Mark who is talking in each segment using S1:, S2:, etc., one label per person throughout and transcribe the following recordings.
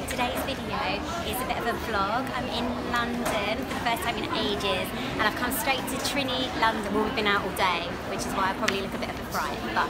S1: today's video is a bit of a vlog. I'm in London for the first time in ages, and I've come straight to Trinny London. Well, we've been out all day, which is why I probably look a bit of a fright, but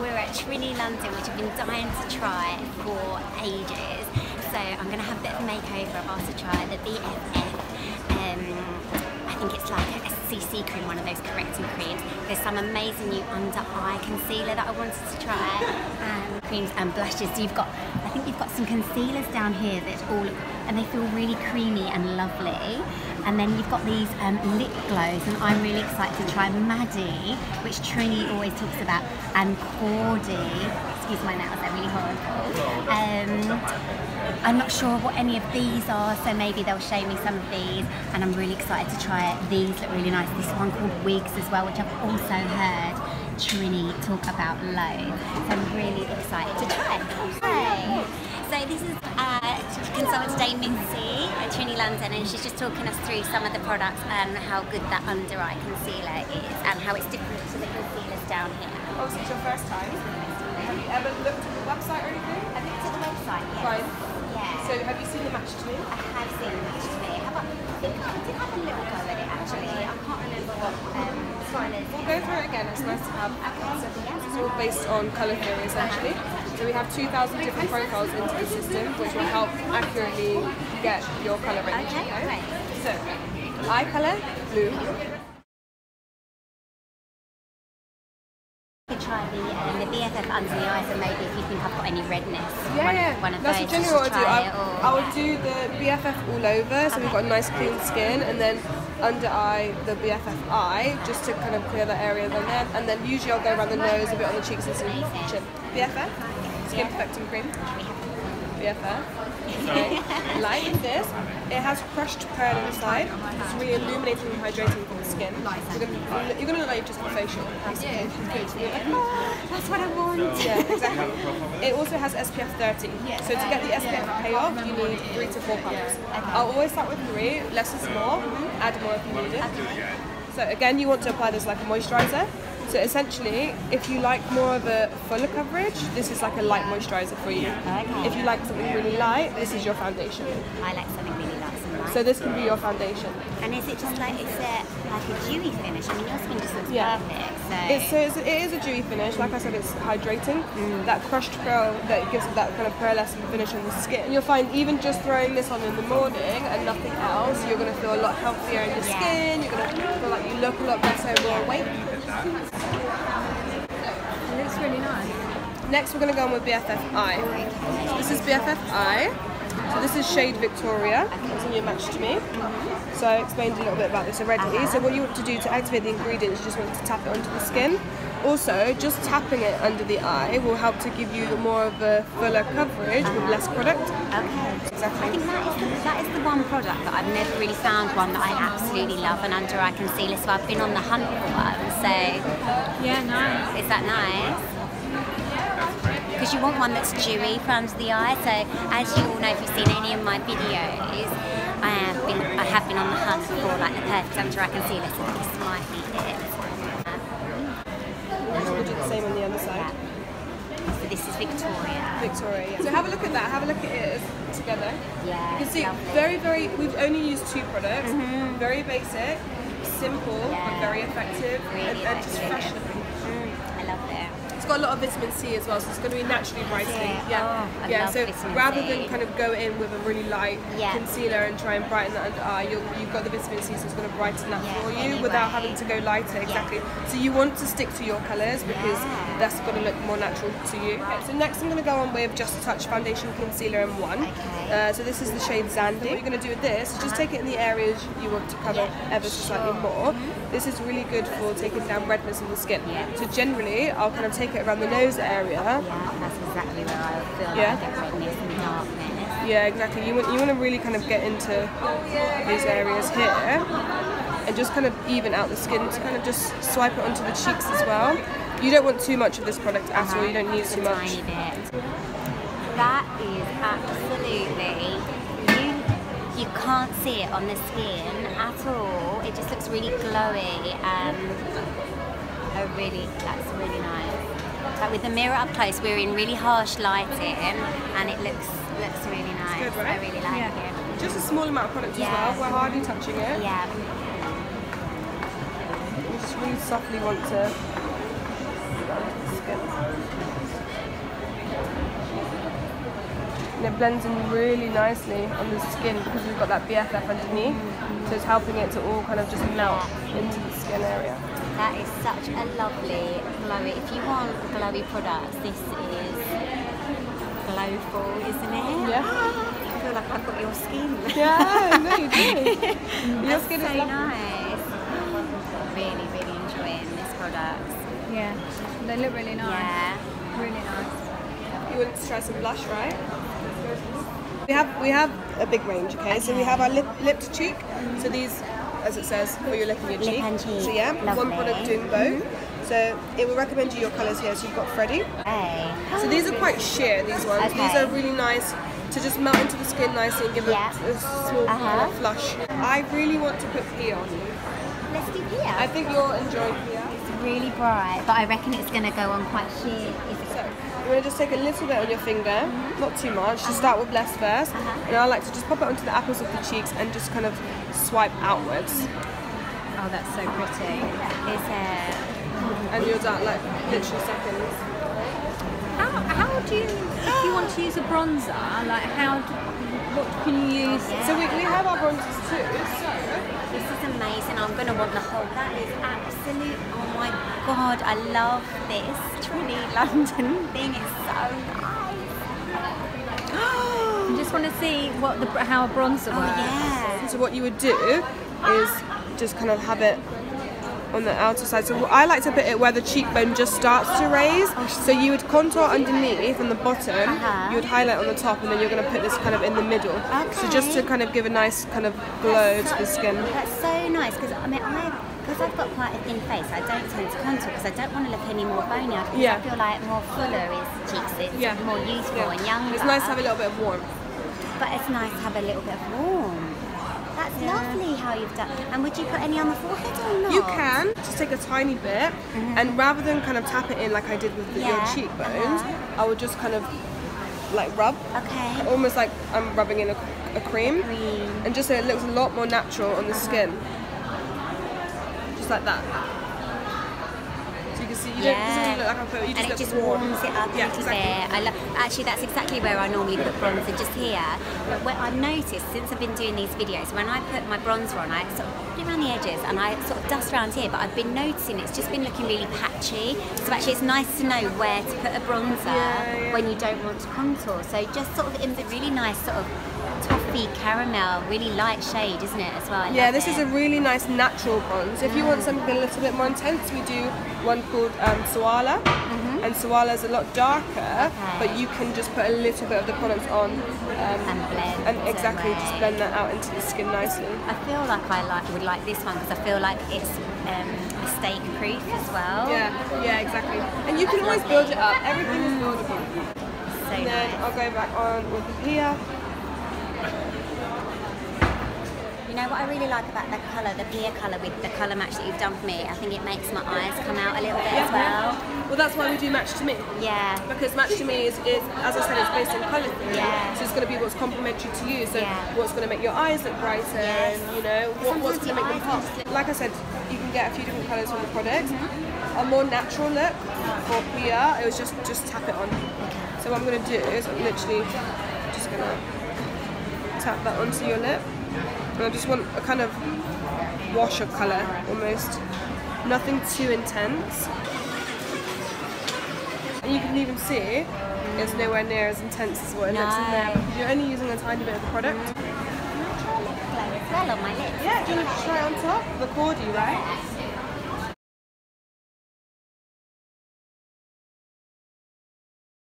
S1: we're at Trinny London, which I've been dying to try for ages. So I'm going to have a bit of a makeover. I've asked to try the BFF. I think it's like a CC cream, one of those correcting creams. There's some amazing new under eye concealer that I wanted to try, and creams and blushes. So I think you've got some concealers down here that and they feel really creamy and lovely. And then you've got these lip glows, and I'm really excited to try Maddie, which Trinny always talks about, and Cordy. Excuse my nails, they're really horrible. I'm not sure what any of these are, so maybe they'll show me some of these, and I'm really excited to try it. These look really nice. This one called Wigs as well, which I've also heard Trinny talk about loads, so I'm really excited to try it. Hey. So this is consultant today, Mincy at Trinny London, and she's just talking us through some of the products and how good that under eye concealer is and how it's different to the concealers down here.
S2: Oh, so it's your first time? Have you ever looked at the website or anything?
S1: I've looked at the website, yes.
S2: Fine.
S1: Yeah.
S2: So have you seen the match to me?
S1: I have seen the match to me. I did have a little go at it actually. I can't remember what colours.
S2: We'll go through it again. It's nice to have. So this is all based on colour theory essentially. So we have 2,000 different profiles into the system, which will help accurately get your colour range.
S1: Okay, great.
S2: So eye colour, blue.
S1: Try the BFF under the eyes, and maybe if you think I've got any redness. One of
S2: That's
S1: those.
S2: generally what I would do the BFF all over, so we've got a nice clean skin, and then under eye the BFF Eye, just to kind of clear that area then, and then usually I'll go around the nose, a bit on the cheeks and some chin. BFF, Skin Perfecting Cream. BFF. Okay. Like this, it has crushed pearl inside. It's really illuminating and hydrating for the skin. You're gonna look like you've just got facial.
S1: That's what I want.
S2: Yeah, exactly. It also has SPF 30. So to get the SPF payoff, you need 3 to 4 pumps. I'll always start with 3. Less is more. Add more if you need it. So again, you want to apply this like a moisturizer. So essentially, if you like more of a fuller coverage, this is like a light moisturizer for you.
S1: Okay.
S2: If you like something really light, this is your foundation.
S1: I like something really light and light.
S2: So this can be your foundation.
S1: And is it just like, is it like a dewy finish? I mean, your skin just looks perfect. So
S2: it is a dewy finish. Like I said, it's hydrating. That crushed pearl that gives it that kind of pearlescent finish on the skin. And you'll find even just throwing this on in the morning and nothing else, you're going to feel a lot healthier in your skin. You're going to feel like you look a lot better overall weight.
S1: It looks really nice.
S2: Next we're going to go on with BFF Eye. So this is BFF Eye. So this is shade Victoria. It's a new match to me. So I explained a little bit about this already. So what you want to do to activate the ingredients, you just want to tap it onto the skin. Also, just tapping it under the eye will help to give you more of a fuller coverage with less product.
S1: Okay.
S2: Exactly.
S1: I think that is the one product that I've never really found one that I absolutely love, an under eye concealer. So I've been on the hunt for one. So
S2: yeah, nice.
S1: Is that nice? Because you want one that's dewy for under the eye. So as you all know, if you've seen any of my videos, I have been on the hunt for like the perfect under eye concealer. So this might be it.
S2: We'll do the same on the other side.
S1: Yeah. So this is Victoria.
S2: Victoria, yeah. So have a look at that. Have a look at it together.
S1: Yeah.
S2: You can see we've only used 2 products. Very basic, simple, but very effective,
S1: really
S2: and just fresh looking.
S1: I love it.
S2: It's got a lot of vitamin C as well, so it's going to be naturally brightening.
S1: Yeah. Oh, I love
S2: so
S1: vitamin
S2: rather
S1: C.
S2: than kind of go in with a really light concealer and try and brighten that under eye, you've got the vitamin C, so it's going to brighten that for you without having to go lighter. Exactly. So you want to stick to your colours because that's going to look more natural to you. Okay, so next I'm going to go on with Just a Touch Foundation Concealer in 1.
S1: Okay.
S2: So this is the shade Zandy. What you're going to do with this is just take it in the areas you want to cover ever so slightly more. This is really good for taking down redness in the skin. So generally, I'll kind of take it around the nose area.
S1: Yeah, that's exactly where I feel like I get redness and darkness.
S2: Yeah, exactly. You want to really kind of get into these areas here and just kind of even out the skin to kind of just swipe it onto the cheeks as well. You don't want too much of this product at all. You don't need too much.
S1: Tiny bit. That is absolutely. You can't see it on the skin at all. It just looks really glowy and that's really nice. But with the mirror up close, we're in really harsh lighting and it looks looks really nice.
S2: Good, right?
S1: I really like it.
S2: Just a small amount of product as well. We're hardly touching it.
S1: Yeah.
S2: You just really softly want to put that onto the skin. And it blends in really nicely on the skin because we've got that BFF underneath. So it's helping it to all kind of just melt into the skin area.
S1: That is such a lovely glowy. If you want glowy products, this is glowful, isn't it?
S2: Yeah.
S1: I feel like I've got your skin.
S2: Yeah, no, you do. Your skin
S1: so
S2: is lovely.
S1: nice. Really, really enjoying this product.
S3: Yeah, they look really nice.
S1: Yeah.
S3: Really nice.
S2: You want to try some blush, right? We have a big range, okay? So we have our lip to cheek. So these, as it says, for your lip and your cheek.
S1: Lip and cheek.
S2: So yeah, one
S1: Lovely.
S2: product doing both. So it will recommend you your colours here. So you've got Freddy.
S1: Hey.
S2: So these are quite sheer, these ones.
S1: Okay.
S2: These are really nice to just melt into the skin nicely and give
S1: Yeah.
S2: a small kind of flush. I really want to put Pia on you.
S1: Let's do here.
S2: I think you'll enjoy Pia.
S1: It's really bright, but I reckon it's going to go on quite sheer.
S2: So you're going to just take a little bit on your finger, not too much. Just start with less first. And I like to just pop it onto the apples of the cheeks and just kind of swipe outwards.
S3: Oh, that's so pretty.
S1: His hair.
S2: And you're done, like literally seconds.
S3: How do you, if you want to use a bronzer, like what can you use?
S1: Yeah.
S2: So we have our bronzers too. So
S1: This is amazing. I'm going to want the whole. That is absolute. Oh my god, I love this Trinny London thing. It's so nice.
S3: I just want to see how a bronzer
S1: Oh
S3: works.
S1: yeah.
S2: So what you would do is just kind of have it on the outer side. So I like to put it where the cheekbone just starts to raise. So you would contour underneath on the bottom, you would highlight on the top, and then you're going to put this kind of in the middle. So just to kind of give a nice kind of glow to the skin.
S1: That's so nice because I mean because I've got quite a thin face, I don't tend to contour because I don't want to look any more bony. I feel like more fuller is cheeks. It's more youthful and younger.
S2: It's nice to have a little bit of warmth.
S1: But it's nice to have a little bit of warmth. That's lovely how you've done. And would you put any on the forehead or not?
S2: You can just take a tiny bit, and rather than kind of tap it in like I did with your cheekbones, I would just kind of like rub.
S1: Okay.
S2: Almost like I'm rubbing in a cream. And just so it looks a lot more natural on the skin. Just like that. So you can see, it doesn't look like I put it, you just
S1: and it
S2: look
S1: just
S2: warm.
S1: warms it up a little bit. Actually, that's exactly where I normally put bronzer, just here. But what I've noticed since I've been doing these videos, when I put my bronzer on, I sort of put it around the edges and I sort of dust around here. But I've been noticing it's just been looking really patchy. So actually, it's nice to know where to put a bronzer when you don't want to contour. So just sort of in the really nice sort of toffee caramel, really light shade, isn't it, as well?
S2: Yeah, this is a really nice natural bronze. If you want something a little bit more intense, we do one called Suala. And Suala is a lot darker, but you can just put a little bit of the product on
S1: and blend.
S2: and exactly just blend that out into the skin nicely.
S1: I feel like I would like this one because I feel like it's mistake proof as well.
S2: Yeah, exactly. And you can always build it up. Everything is buildable.
S1: So
S2: And then
S1: nice.
S2: I'll go back on with the Pia.
S1: You know what I really like about the colour, the Pia colour with the colour match that you've done for me? I think it makes my eyes come out a little bit as well.
S2: Well, that's why we do Match to Me.
S1: Yeah.
S2: Because Match to Me is as I said, it's based on colour theory.
S1: Yeah.
S2: So it's going to be what's complementary to you. So
S1: Yeah.
S2: what's going to make your eyes look brighter, and you know what's going to make them pop. Like I said, you can get a few different colours from the product. A more natural look for Pia, it was just tap it on. So what I'm going to do is I'm literally just going to tap that onto your lip. And I just want a kind of wash of colour, almost. Nothing too intense. And you can even see it's nowhere near as intense as what it looks in there. Because you're only using a tiny bit of the product.
S1: Can I try a lip glow as well on my lips?
S2: Yeah, do you want to try it on top? The Cordy, right?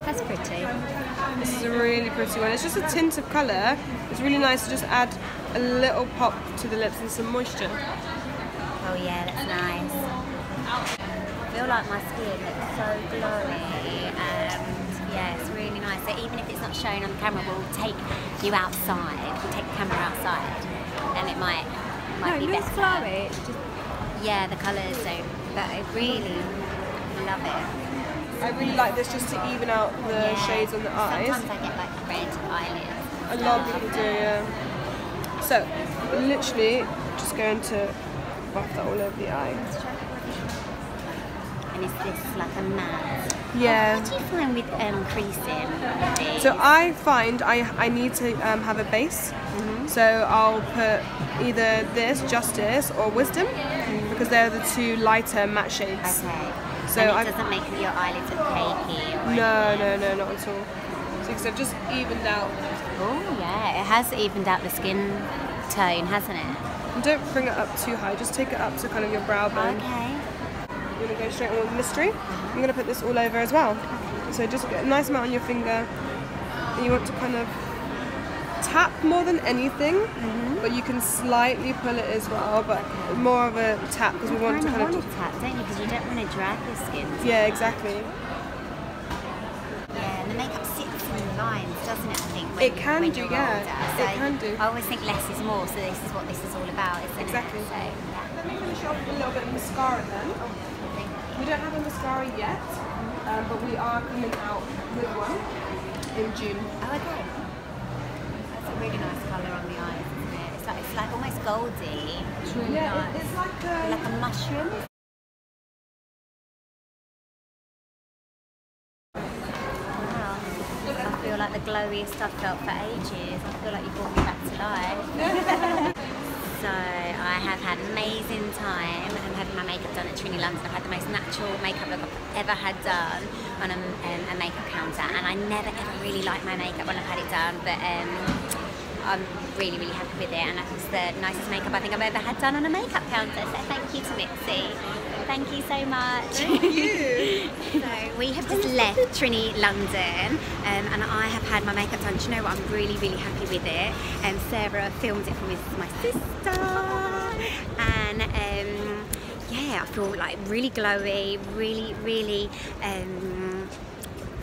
S1: That's pretty.
S2: This is a really pretty one. It's just a tint of colour. It's really nice to just add a little pop to the lips and some moisture.
S1: Oh yeah, that's nice. I feel like my skin looks so glowy and yeah, it's really nice. So even if it's not shown on the camera, we'll take you outside. We'll take the camera outside and it might be
S3: it looks
S1: better.
S3: glowy. It's just
S1: Yeah, the colours don't, but I really love it.
S2: I really like this just to even out the shades on the eyes.
S1: Sometimes I get like red eyelids.
S2: A lot of people do, yeah. So, literally, just going to buff that all over the eye.
S1: And is this like a matte?
S2: Yeah.
S1: What do you find with creasing?
S2: So I find I need to have a base. So I'll put either this, Justice, or Wisdom, because they're the two lighter matte shades.
S1: Okay.
S2: So
S1: and it doesn't make your eyelids look cakey or
S2: no, not at all. So because I've just evened out.
S1: Oh yeah, it has evened out the skin tone, hasn't it?
S2: And don't bring it up too high, just take it up to kind of your brow bone.
S1: Okay.
S2: We're going to go straight on with Mystery. I'm going to put this all over as well. So just get a nice amount on your finger. And you want to kind of tap more than anything, but you can slightly pull it as well, but more of a tap because we want to kind of
S1: tap, don't you? Because you don't want to drag your skin.
S2: Yeah, exactly.
S1: Yeah, and the makeup sits in the lines, doesn't it? I think
S2: It can
S1: when
S2: do,
S1: you're
S2: yeah.
S1: older. So
S2: It can do.
S1: I always think less is more, so this is what this is all about, isn't
S2: Exactly.
S1: it? So, yeah.
S2: Let me finish off with a little bit of mascara then. We don't have a mascara yet, but we are coming out with one in June.
S1: Oh, okay. That's a really nice colour on the eyes, isn't it? It's like almost goldy.
S3: It's really nice.
S2: It's like
S1: Like a mushroom. Wow. I feel like the glowiest I've felt for ages. I feel like you brought me back to life. So I have had an amazing time. I'm having my makeup done at Trinny London. I've had the most natural makeup look I've ever had done on a makeup counter, and I never ever really like my makeup when I've had it done, but I'm really, really happy with it, and that was the nicest makeup I think I've ever had done on a makeup counter, so thank you to Mitzi. Thank you so much.
S2: Thank you.
S1: So we have just left Trinny London, and I have had my makeup done. Do you know what? I'm really, really happy with it. Sarah filmed it for me. This is my sister, and yeah, I feel like really glowy, really, really.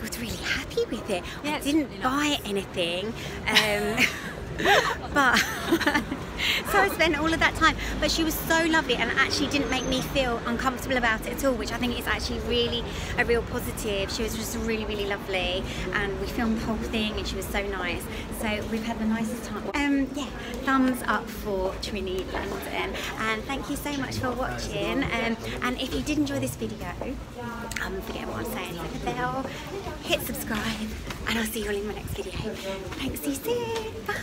S1: Was really happy with it.
S3: Yeah,
S1: I didn't
S3: really
S1: buy anything. But so I spent all of that time, but she was so lovely and actually didn't make me feel uncomfortable about it at all, which I think is actually really a real positive. She was just really, really lovely, and we filmed the whole thing and she was so nice. So we've had the nicest time. Yeah, thumbs up for Trinny London, and thank you so much for watching. And if you did enjoy this video, forget what I'm saying, hit the bell, hit subscribe, and I'll see you all in my next video. Thanks, see you soon. Bye.